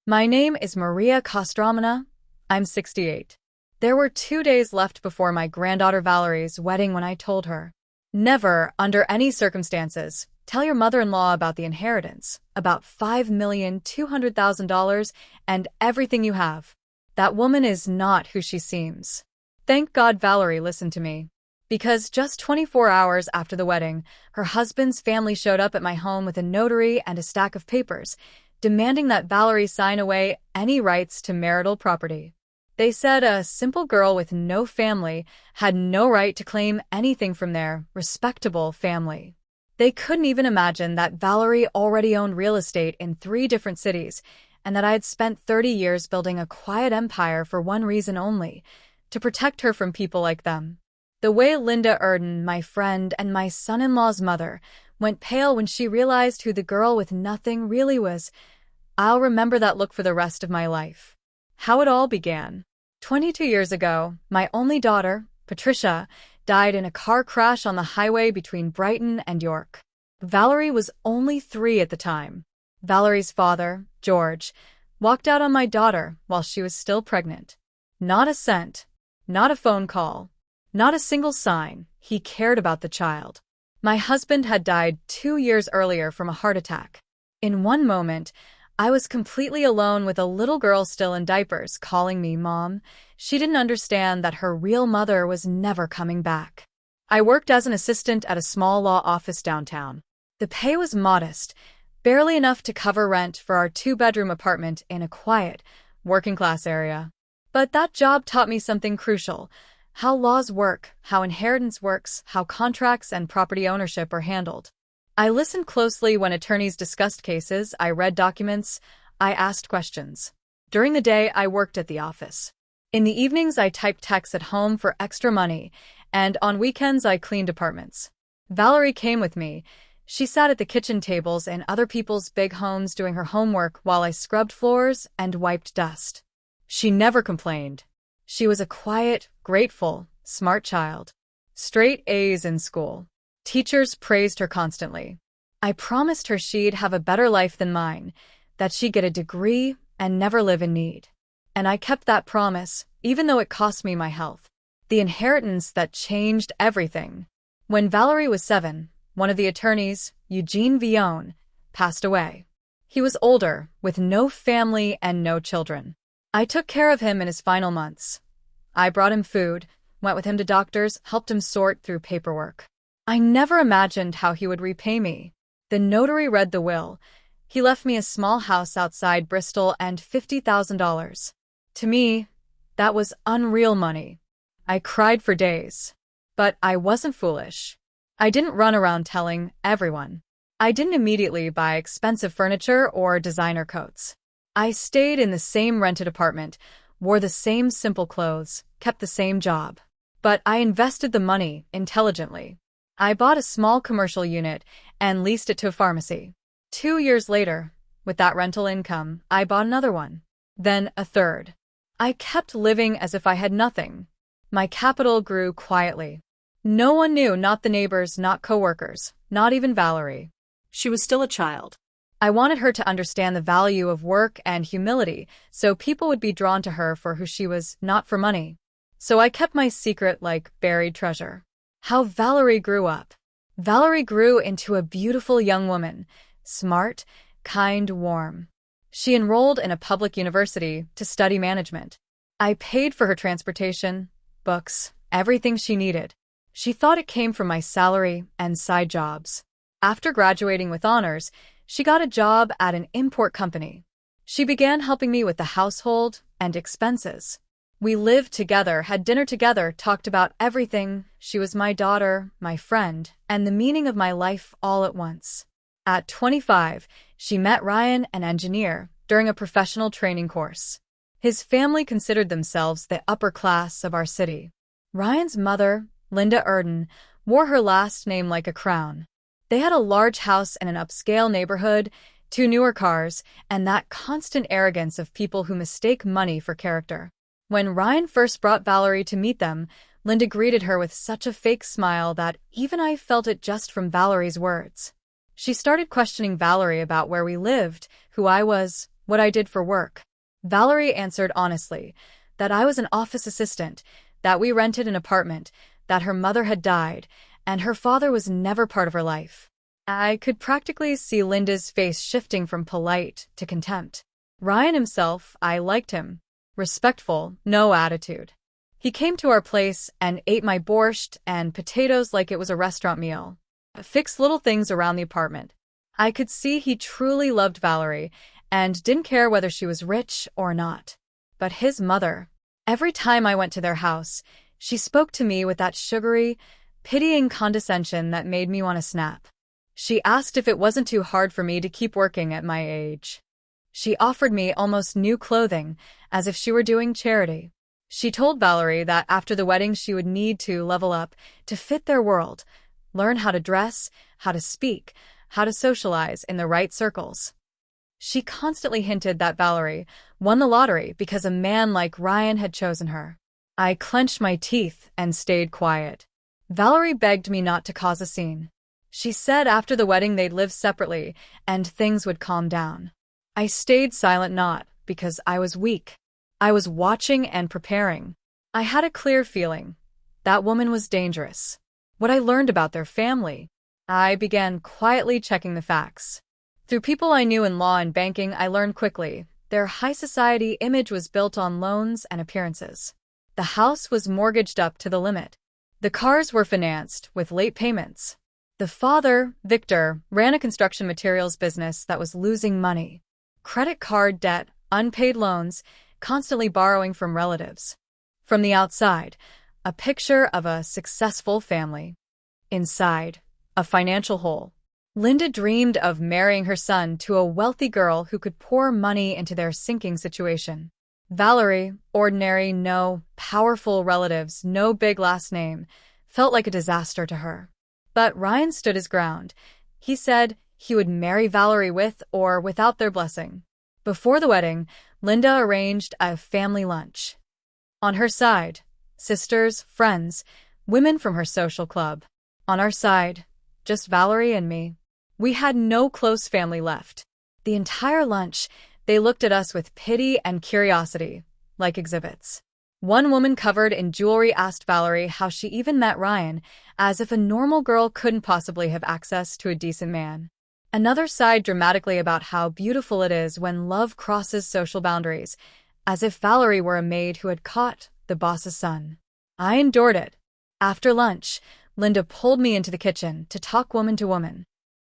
My name is Maria Kostromina. I'm 68. There were 2 days left before my granddaughter Valerie's wedding when I told her, never, under any circumstances, tell your mother-in-law about the inheritance, about $5,200,000 and everything you have. That woman is not who she seems. Thank God Valerie listened to me. Because just 24 hours after the wedding, her husband's family showed up at my home with a notary and a stack of papers, demanding that Valerie sign away any rights to marital property. They said a simple girl with no family had no right to claim anything from their respectable family. They couldn't even imagine that Valerie already owned real estate in 3 different cities, and that I had spent 30 years building a quiet empire for one reason only, to protect her from people like them. The way Linda Erden, my friend and my son-in-law's mother, went pale when she realized who the girl with nothing really was, I'll remember that look for the rest of my life. How it all began. 22 years ago, my only daughter, Patricia, died in a car crash on the highway between Brighton and York. Valerie was only 3 at the time. Valerie's father, George, walked out on my daughter while she was still pregnant. Not a cent, not a phone call, not a single sign he cared about the child. My husband had died 2 years earlier from a heart attack. In one moment, I was completely alone with a little girl still in diapers calling me Mom. She didn't understand that her real mother was never coming back. I worked as an assistant at a small law office downtown. The pay was modest, barely enough to cover rent for our 2-bedroom apartment in a quiet, working-class area. But that job taught me something crucial: how laws work, how inheritance works, how contracts and property ownership are handled. I listened closely when attorneys discussed cases, I read documents, I asked questions. During the day, I worked at the office. In the evenings, I typed texts at home for extra money, and on weekends, I cleaned apartments. Valerie came with me. She sat at the kitchen tables in other people's big homes doing her homework while I scrubbed floors and wiped dust. She never complained. She was a quiet, grateful, smart child. Straight A's in school. Teachers praised her constantly. I promised her she'd have a better life than mine, that she'd get a degree and never live in need. And I kept that promise, even though it cost me my health. The inheritance that changed everything. When Valerie was 7, one of the attorneys, Eugene Villon, passed away. He was older, with no family and no children. I took care of him in his final months. I brought him food, went with him to doctors, helped him sort through paperwork. I never imagined how he would repay me. The notary read the will. He left me a small house outside Bristol and $50,000. To me, that was unreal money. I cried for days. But I wasn't foolish. I didn't run around telling everyone. I didn't immediately buy expensive furniture or designer coats. I stayed in the same rented apartment, wore the same simple clothes, kept the same job. But I invested the money intelligently. I bought a small commercial unit and leased it to a pharmacy. 2 years later, with that rental income, I bought another one. Then a third. I kept living as if I had nothing. My capital grew quietly. No one knew, not the neighbors, not coworkers, not even Valerie. She was still a child. I wanted her to understand the value of work and humility, so people would be drawn to her for who she was, not for money. So I kept my secret like buried treasure. How Valerie grew up. Valerie grew into a beautiful young woman, smart, kind, warm. She enrolled in a public university to study management. I paid for her transportation, books, everything she needed. She thought it came from my salary and side jobs. After graduating with honors, she got a job at an import company. She began helping me with the household and expenses. We lived together, had dinner together, talked about everything. She was my daughter, my friend, and the meaning of my life all at once. At 25, she met Ryan, an engineer, during a professional training course. His family considered themselves the upper class of our city. Ryan's mother, Linda Erden, wore her last name like a crown. They had a large house in an upscale neighborhood, 2 newer cars, and that constant arrogance of people who mistake money for character. When Ryan first brought Valerie to meet them, Linda greeted her with such a fake smile that even I felt it just from Valerie's words. She started questioning Valerie about where we lived, who I was, what I did for work. Valerie answered honestly, that I was an office assistant, that we rented an apartment, that her mother had died, and her father was never part of her life. I could practically see Linda's face shifting from polite to contempt. Ryan himself, I liked him. Respectful, no attitude. He came to our place and ate my borscht and potatoes like it was a restaurant meal. Fixed little things around the apartment. I could see he truly loved Valerie and didn't care whether she was rich or not. But his mother, every time I went to their house, she spoke to me with that sugary, pitying condescension that made me want to snap. She asked if it wasn't too hard for me to keep working at my age. She offered me almost new clothing, as if she were doing charity. She told Valerie that after the wedding she would need to level up to fit their world, learn how to dress, how to speak, how to socialize in the right circles. She constantly hinted that Valerie won the lottery because a man like Ryan had chosen her. I clenched my teeth and stayed quiet. Valerie begged me not to cause a scene. She said after the wedding they'd live separately and things would calm down. I stayed silent, not because I was weak. I was watching and preparing. I had a clear feeling. That woman was dangerous. What I learned about their family. I began quietly checking the facts. Through people I knew in law and banking, I learned quickly their high society image was built on loans and appearances. The house was mortgaged up to the limit. The cars were financed with late payments. The father, Victor, ran a construction materials business that was losing money. Credit card debt, unpaid loans, constantly borrowing from relatives. From the outside, a picture of a successful family. Inside, a financial hole. Linda dreamed of marrying her son to a wealthy girl who could pour money into their sinking situation. Valerie, ordinary, no powerful relatives, no big last name, felt like a disaster to her. But Ryan stood his ground. He said he would marry Valerie with or without their blessing. Before the wedding, Linda arranged a family lunch. On her side, sisters, friends, women from her social club. On our side, just Valerie and me. We had no close family left. The entire lunch, they looked at us with pity and curiosity, like exhibits. One woman covered in jewelry asked Valerie how she even met Ryan, as if a normal girl couldn't possibly have access to a decent man. Another sighed dramatically about how beautiful it is when love crosses social boundaries, as if Valerie were a maid who had caught the boss's son. I endured it. After lunch, Linda pulled me into the kitchen to talk woman to woman.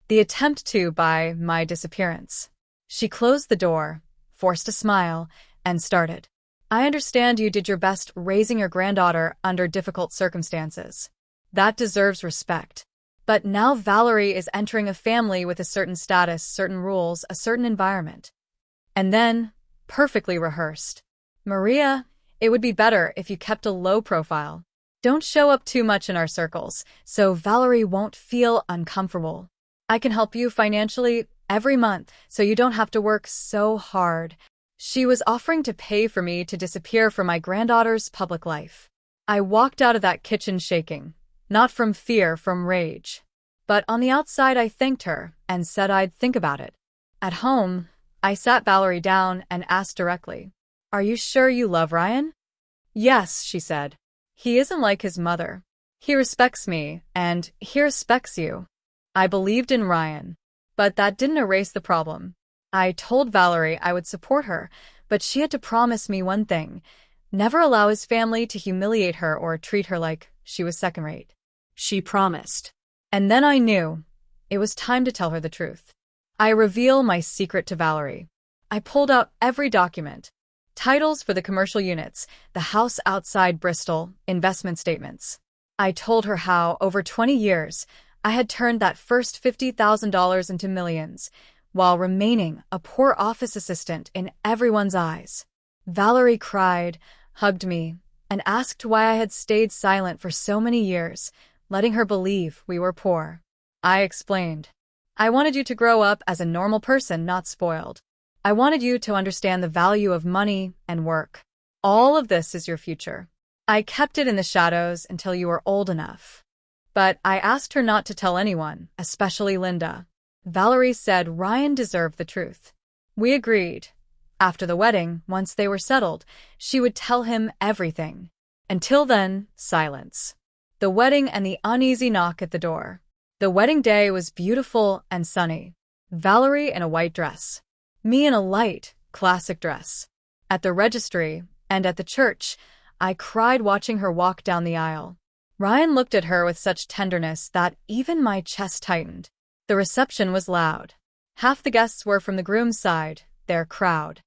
The attempt to buy my disappearance. She closed the door, forced a smile, and started. I understand you did your best raising your granddaughter under difficult circumstances. That deserves respect. But now Valerie is entering a family with a certain status, certain rules, a certain environment. And then, perfectly rehearsed. Maria, it would be better if you kept a low profile. Don't show up too much in our circles, so Valerie won't feel uncomfortable. I can help you financially every month, so you don't have to work so hard. She was offering to pay for me to disappear from my granddaughter's public life. I walked out of that kitchen shaking. Not from fear, from rage. But on the outside I thanked her and said I'd think about it. At home, I sat Valerie down and asked directly, "Are you sure you love Ryan?" "Yes," she said. "He isn't like his mother. He respects me, and he respects you." I believed in Ryan. But that didn't erase the problem. I told Valerie I would support her, but she had to promise me one thing: never allow his family to humiliate her or treat her like she was second-rate. She promised. And then I knew. It was time to tell her the truth. I reveal my secret to Valerie. I pulled out every document. Titles for the commercial units, the house outside Bristol, investment statements. I told her how, over 20 years, I had turned that first $50,000 into millions, while remaining a poor office assistant in everyone's eyes. Valerie cried, hugged me, and asked why I had stayed silent for so many years, letting her believe we were poor. I explained. I wanted you to grow up as a normal person, not spoiled. I wanted you to understand the value of money and work. All of this is your future. I kept it in the shadows until you were old enough. But I asked her not to tell anyone, especially Linda. Valerie said Ryan deserved the truth. We agreed, After the wedding, once they were settled, she would tell him everything. Until then, silence. The wedding and the uneasy knock at the door. The wedding day was beautiful and sunny. Valerie in a white dress. Me in a light, classic dress. At the registry and at the church, I cried watching her walk down the aisle. Ryan looked at her with such tenderness that even my chest tightened. The reception was loud. Half the guests were from the groom's side, their crowd.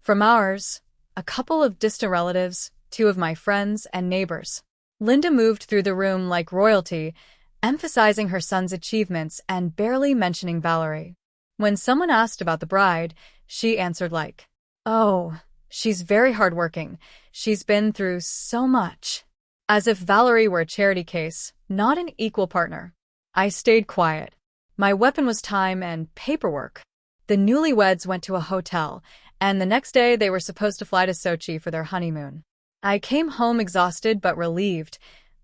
From ours, a couple of distant relatives, 2 of my friends and neighbors. Linda moved through the room like royalty, emphasizing her son's achievements and barely mentioning Valerie. When someone asked about the bride, she answered like, "Oh, she's very hardworking. She's been through so much." As if Valerie were a charity case, not an equal partner. I stayed quiet. My weapon was time and paperwork. The newlyweds went to a hotel, and the next day they were supposed to fly to Sochi for their honeymoon. I came home exhausted but relieved,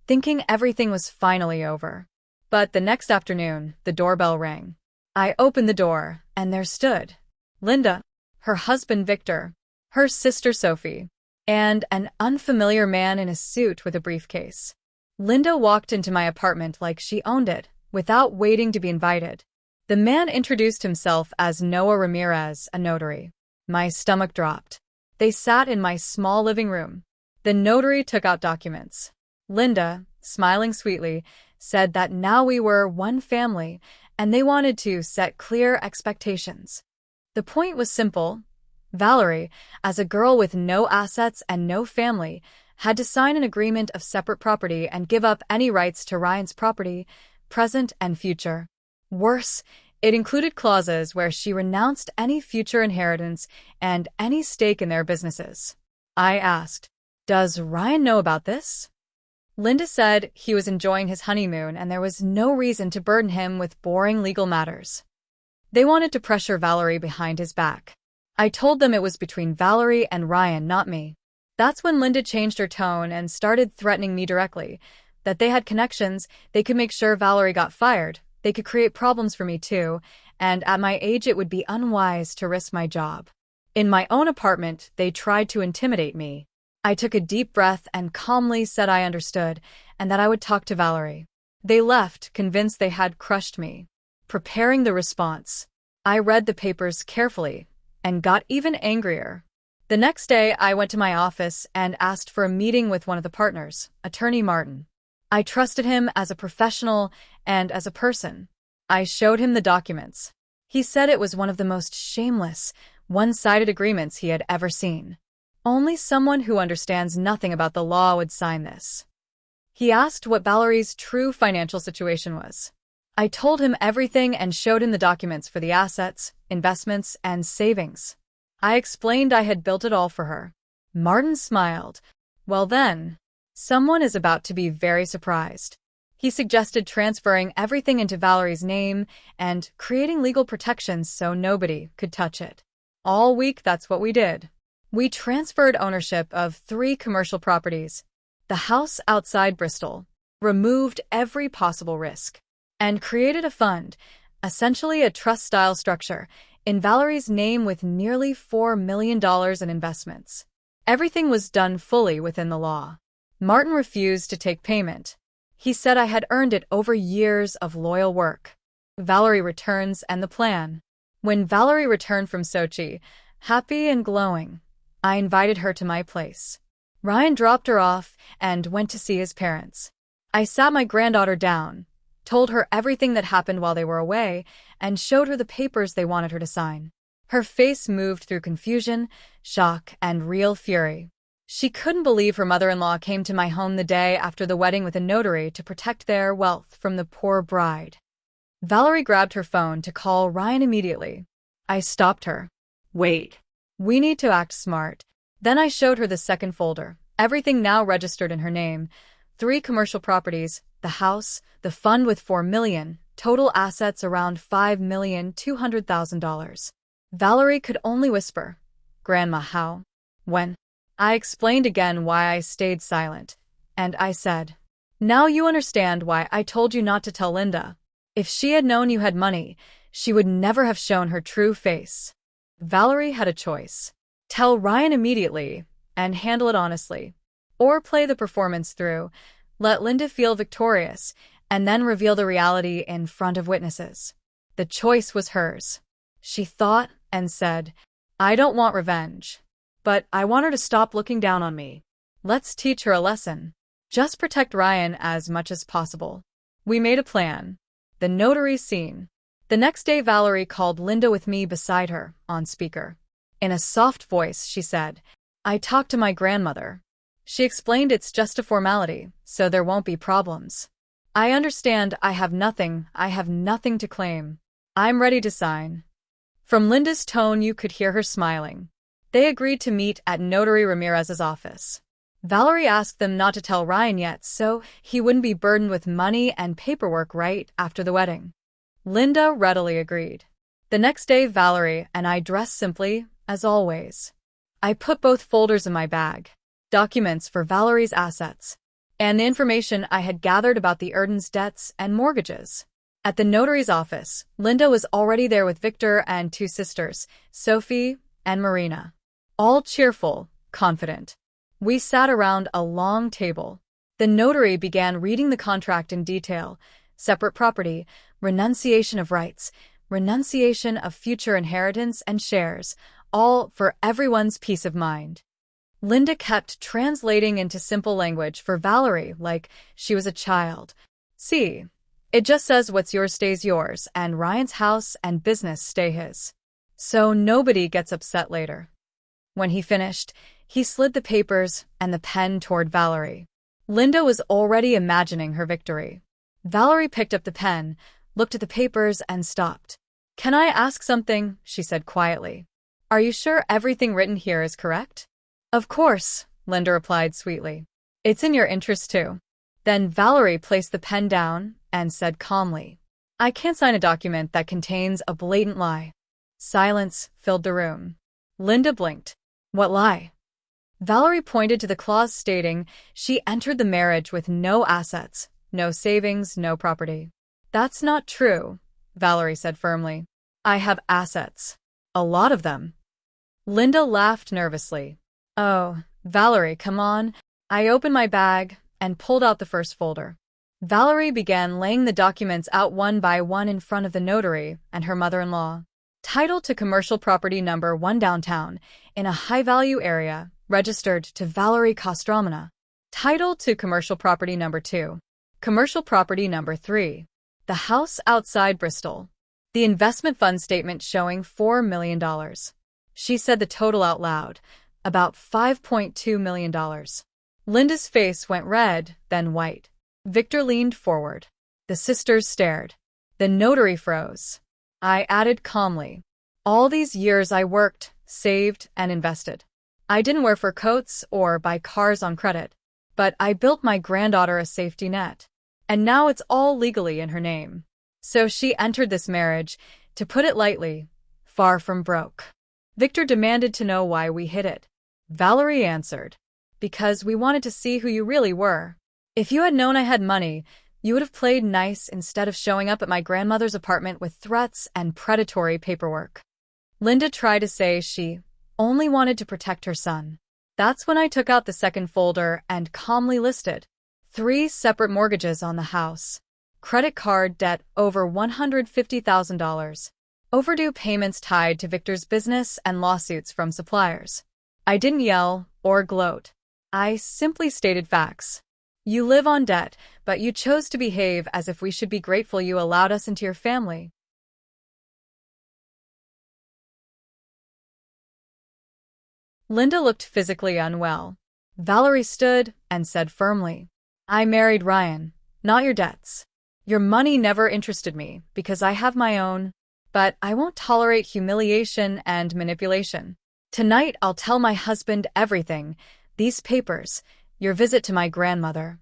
thinking everything was finally over. But the next afternoon, the doorbell rang. I opened the door, and there stood Linda, her husband Victor, her sister Sophie, and an unfamiliar man in a suit with a briefcase. Linda walked into my apartment like she owned it, without waiting to be invited. The man introduced himself as Noah Ramirez, a notary. My stomach dropped. They sat in my small living room. The notary took out documents. Linda, smiling sweetly, said that now we were one family, and they wanted to set clear expectations. The point was simple. Valerie, as a girl with no assets and no family, had to sign an agreement of separate property and give up any rights to Ryan's property, present and future. Worse, it included clauses where she renounced any future inheritance and any stake in their businesses. I asked, "Does Ryan know about this?" Linda said he was enjoying his honeymoon and there was no reason to burden him with boring legal matters. They wanted to pressure Valerie behind his back. I told them it was between Valerie and Ryan, not me. That's when Linda changed her tone and started threatening me directly, that they had connections, they could make sure Valerie got fired, they could create problems for me too, and at my age it would be unwise to risk my job. In my own apartment, they tried to intimidate me. I took a deep breath and calmly said I understood, and that I would talk to Valerie. They left, convinced they had crushed me. Preparing the response, I read the papers carefully, and got even angrier. The next day, I went to my office and asked for a meeting with one of the partners, Attorney Martin. I trusted him as a professional and as a person. I showed him the documents. He said it was one of the most shameless, one-sided agreements he had ever seen. Only someone who understands nothing about the law would sign this. He asked what Valerie's true financial situation was. I told him everything and showed him the documents for the assets, investments, and savings. I explained I had built it all for her. Martin smiled. Well then, someone is about to be very surprised. He suggested transferring everything into Valerie's name and creating legal protections so nobody could touch it. All week, that's what we did. We transferred ownership of 3 commercial properties, the house outside Bristol, removed every possible risk, and created a fund, essentially a trust-style structure, in Valerie's name with nearly $4 million in investments. Everything was done fully within the law. Martin refused to take payment. He said I had earned it over years of loyal work. Valerie returns and the plan. When Valerie returned from Sochi, happy and glowing, I invited her to my place. Ryan dropped her off and went to see his parents. I sat my granddaughter down, told her everything that happened while they were away, and showed her the papers they wanted her to sign. Her face moved through confusion, shock, and real fury. She couldn't believe her mother-in-law came to my home the day after the wedding with a notary to protect their wealth from the poor bride. Valerie grabbed her phone to call Ryan immediately. I stopped her. Wait. We need to act smart. Then I showed her the second folder, everything now registered in her name, 3 commercial properties, the house, the fund with $4 million, total assets around $5,200,000. Valerie could only whisper, "Grandma, how? When?" I explained again why I stayed silent, and I said, "Now you understand why I told you not to tell Linda. If she had known you had money, she would never have shown her true face." Valerie had a choice. Tell Ryan immediately and handle it honestly. Or play the performance through. Let Linda feel victorious and then reveal the reality in front of witnesses. The choice was hers. She thought and said, I don't want revenge, but I want her to stop looking down on me. Let's teach her a lesson. Just protect Ryan as much as possible. We made a plan. The notary scene. The next day, Valerie called Linda with me beside her, on speaker. In a soft voice, she said, I talked to my grandmother. She explained it's just a formality, so there won't be problems. I understand I have nothing to claim. I'm ready to sign. From Linda's tone, you could hear her smiling. They agreed to meet at Notary Ramirez's office. Valerie asked them not to tell Ryan yet so he wouldn't be burdened with money and paperwork right after the wedding. Linda readily agreed. The next day, Valerie and I dressed simply, as always. I put both folders in my bag, documents for Valerie's assets, and the information I had gathered about the Erdens' debts and mortgages. At the notary's office, Linda was already there with Victor and two sisters, Sophie and Marina. All cheerful, confident. We sat around a long table. The notary began reading the contract in detail. Separate property, renunciation of rights, renunciation of future inheritance and shares, all for everyone's peace of mind. Linda kept translating into simple language for Valerie like she was a child. See, it just says what's yours stays yours and Ryan's house and business stay his. So nobody gets upset later. When he finished, he slid the papers and the pen toward Valerie. Linda was already imagining her victory. Valerie picked up the pen, looked at the papers, and stopped. Can I ask something? She said quietly. Are you sure everything written here is correct? Of course, Linda replied sweetly. It's in your interest too. Then Valerie placed the pen down and said calmly, I can't sign a document that contains a blatant lie. Silence filled the room. Linda blinked. What lie? Valerie pointed to the clause stating she entered the marriage with no assets, no savings, no property. That's not true, Valerie said firmly. I have assets. A lot of them. Linda laughed nervously. Oh, Valerie, come on. I opened my bag and pulled out the first folder. Valerie began laying the documents out one by one in front of the notary and her mother-in-law. Title to commercial property number 1 downtown, in a high-value area, registered to Valerie Kostromina. Title to commercial property number 2. Commercial property number 3. The house outside Bristol. The investment fund statement showing $4 million. She said the total out loud, about $5.2 million. Linda's face went red, then white. Victor leaned forward. The sisters stared. The notary froze. I added calmly, all these years I worked, saved, and invested. I didn't wear fur coats or buy cars on credit, but I built my granddaughter a safety net. And now it's all legally in her name. So she entered this marriage, to put it lightly, far from broke. Victor demanded to know why we hid it. Valerie answered, because we wanted to see who you really were. If you had known I had money, you would have played nice instead of showing up at my grandmother's apartment with threats and predatory paperwork. Linda tried to say she only wanted to protect her son. That's when I took out the second folder and calmly listed 3 separate mortgages on the house. Credit card debt over $150,000. Overdue payments tied to Victor's business and lawsuits from suppliers. I didn't yell or gloat. I simply stated facts. You live on debt, but you chose to behave as if we should be grateful you allowed us into your family. Linda looked physically unwell. Valerie stood and said firmly, I married Ryan, not your debts. Your money never interested me because I have my own, but I won't tolerate humiliation and manipulation. Tonight I'll tell my husband everything, these papers, your visit to my grandmother.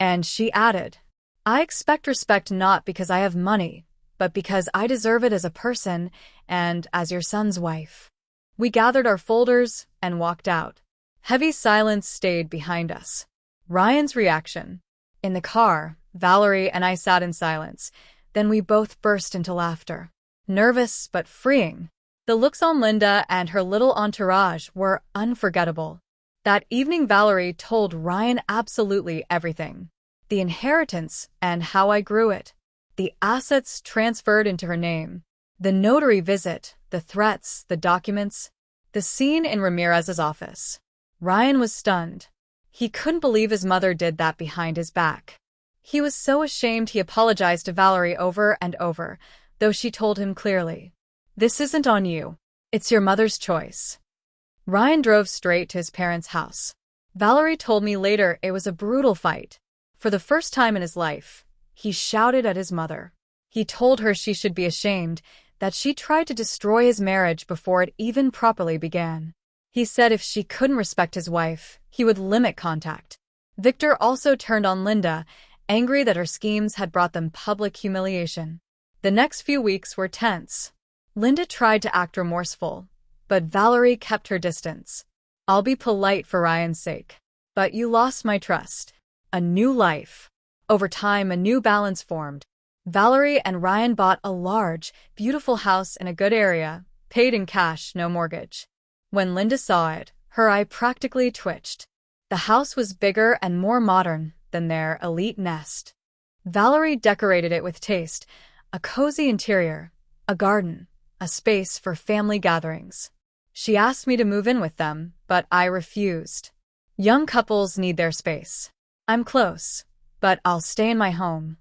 And she added, I expect respect not because I have money, but because I deserve it as a person and as your son's wife. We gathered our folders and walked out. Heavy silence stayed behind us. Ryan's reaction. In the car, Valerie and I sat in silence. Then we both burst into laughter. Nervous but freeing. The looks on Linda and her little entourage were unforgettable. That evening, Valerie told Ryan absolutely everything. The inheritance and how I grew it. The assets transferred into her name. The notary visit, the threats, the documents. The scene in Ramirez's office. Ryan was stunned. He couldn't believe his mother did that behind his back. He was so ashamed he apologized to Valerie over and over, though she told him clearly, "This isn't on you. It's your mother's choice." Ryan drove straight to his parents' house. Valerie told me later it was a brutal fight. For the first time in his life, he shouted at his mother. He told her she should be ashamed, that she tried to destroy his marriage before it even properly began. He said if she couldn't respect his wife, he would limit contact. Victor also turned on Linda, angry that her schemes had brought them public humiliation. The next few weeks were tense. Linda tried to act remorseful, but Valerie kept her distance. "I'll be polite for Ryan's sake. But you lost my trust." A new life. Over time, a new balance formed. Valerie and Ryan bought a large, beautiful house in a good area, paid in cash, no mortgage. When Linda saw it, her eye practically twitched. The house was bigger and more modern than their elite nest. Valerie decorated it with taste, a cozy interior, a garden, a space for family gatherings. She asked me to move in with them, but I refused. Young couples need their space. "I'm close, but I'll stay in my home."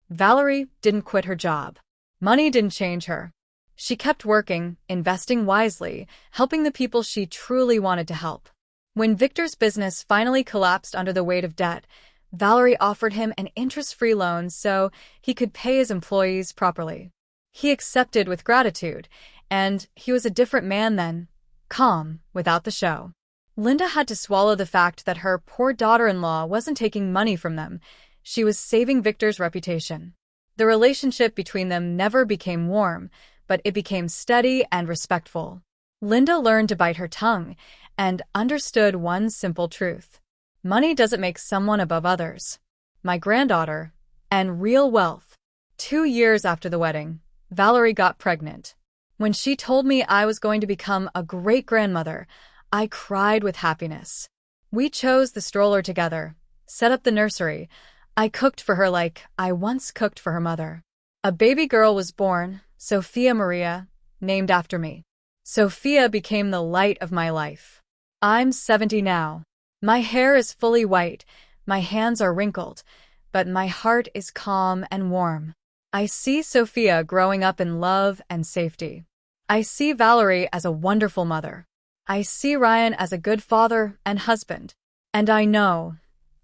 Valerie didn't quit her job. Money didn't change her. She kept working, investing wisely, helping the people she truly wanted to help. When Victor's business finally collapsed under the weight of debt, Valerie offered him an interest-free loan so he could pay his employees properly. He accepted with gratitude, and he was a different man then, calm, without the show. Linda had to swallow the fact that her poor daughter-in-law wasn't taking money from them. She was saving Victor's reputation. The relationship between them never became warm, but it became steady and respectful. Linda learned to bite her tongue and understood one simple truth. Money doesn't make someone above others. My granddaughter, and real wealth. 2 years after the wedding, Valerie got pregnant. When she told me I was going to become a great-grandmother, I cried with happiness. We chose the stroller together, set up the nursery. I cooked for her like I once cooked for her mother. A baby girl was born, Sophia Maria, named after me. Sophia became the light of my life. I'm 70 now. My hair is fully white, my hands are wrinkled, but my heart is calm and warm. I see Sophia growing up in love and safety. I see Valerie as a wonderful mother. I see Ryan as a good father and husband. And I know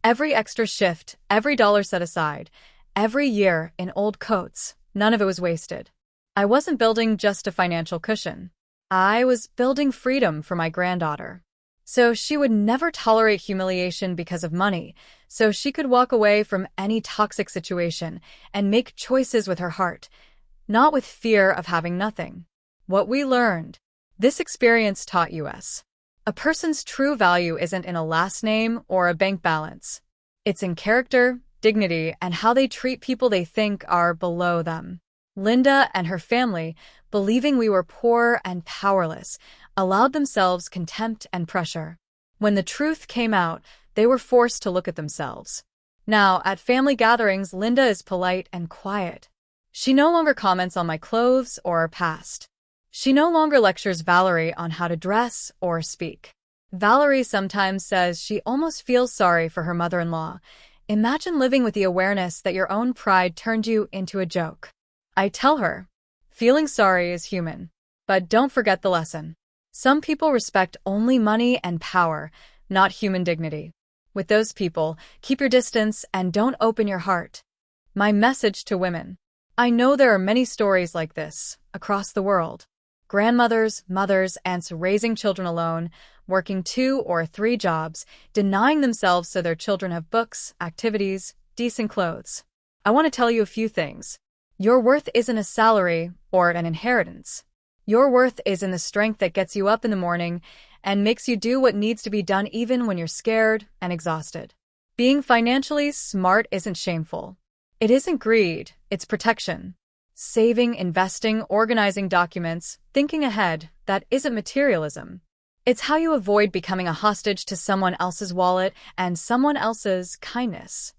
every extra shift, every dollar set aside, every year in old coats, none of it was wasted. I wasn't building just a financial cushion. I was building freedom for my granddaughter. So she would never tolerate humiliation because of money, so she could walk away from any toxic situation and make choices with her heart, not with fear of having nothing. What we learned. This experience taught us. A person's true value isn't in a last name or a bank balance. It's in character, dignity, and how they treat people they think are below them. Linda and her family, believing we were poor and powerless, allowed themselves contempt and pressure. When the truth came out, they were forced to look at themselves. Now, at family gatherings, Linda is polite and quiet. She no longer comments on my clothes or our past. She no longer lectures Valerie on how to dress or speak. Valerie sometimes says she almost feels sorry for her mother-in-law. Imagine living with the awareness that your own pride turned you into a joke. I tell her, feeling sorry is human. But don't forget the lesson. Some people respect only money and power, not human dignity. With those people, keep your distance and don't open your heart. My message to women. I know there are many stories like this across the world. Grandmothers, mothers, aunts raising children alone, working 2 or 3 jobs, denying themselves so their children have books, activities, decent clothes. I want to tell you a few things. Your worth isn't a salary or an inheritance. Your worth is in the strength that gets you up in the morning and makes you do what needs to be done even when you're scared and exhausted. Being financially smart isn't shameful. It isn't greed, it's protection. Saving, investing, organizing documents, thinking ahead, that isn't materialism. It's how you avoid becoming a hostage to someone else's wallet and someone else's kindness.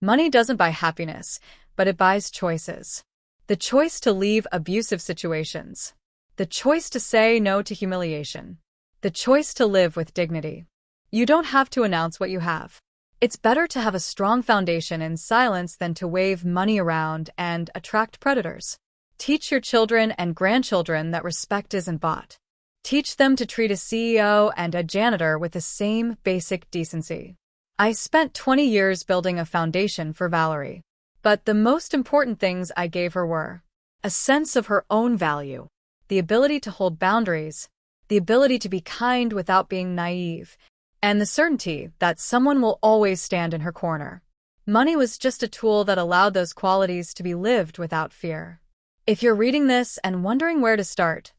Money doesn't buy happiness, but it buys choices. The choice to leave abusive situations. The choice to say no to humiliation. The choice to live with dignity. You don't have to announce what you have. It's better to have a strong foundation in silence than to wave money around and attract predators. Teach your children and grandchildren that respect isn't bought. Teach them to treat a CEO and a janitor with the same basic decency. I spent 20 years building a foundation for Valerie. But the most important things I gave her were a sense of her own value, the ability to hold boundaries, the ability to be kind without being naive, and the certainty that someone will always stand in her corner. Money was just a tool that allowed those qualities to be lived without fear. If you're reading this and wondering where to start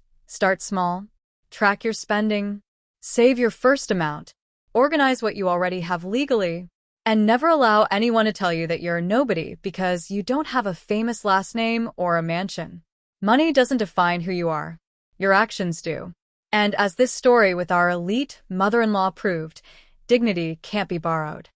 small. Track your spending. Save your first amount. Organize what you already have legally. And never allow anyone to tell you that you're a nobody because you don't have a famous last name or a mansion. Money doesn't define who you are. Your actions do. And as this story with our elite mother-in-law proved, dignity can't be borrowed.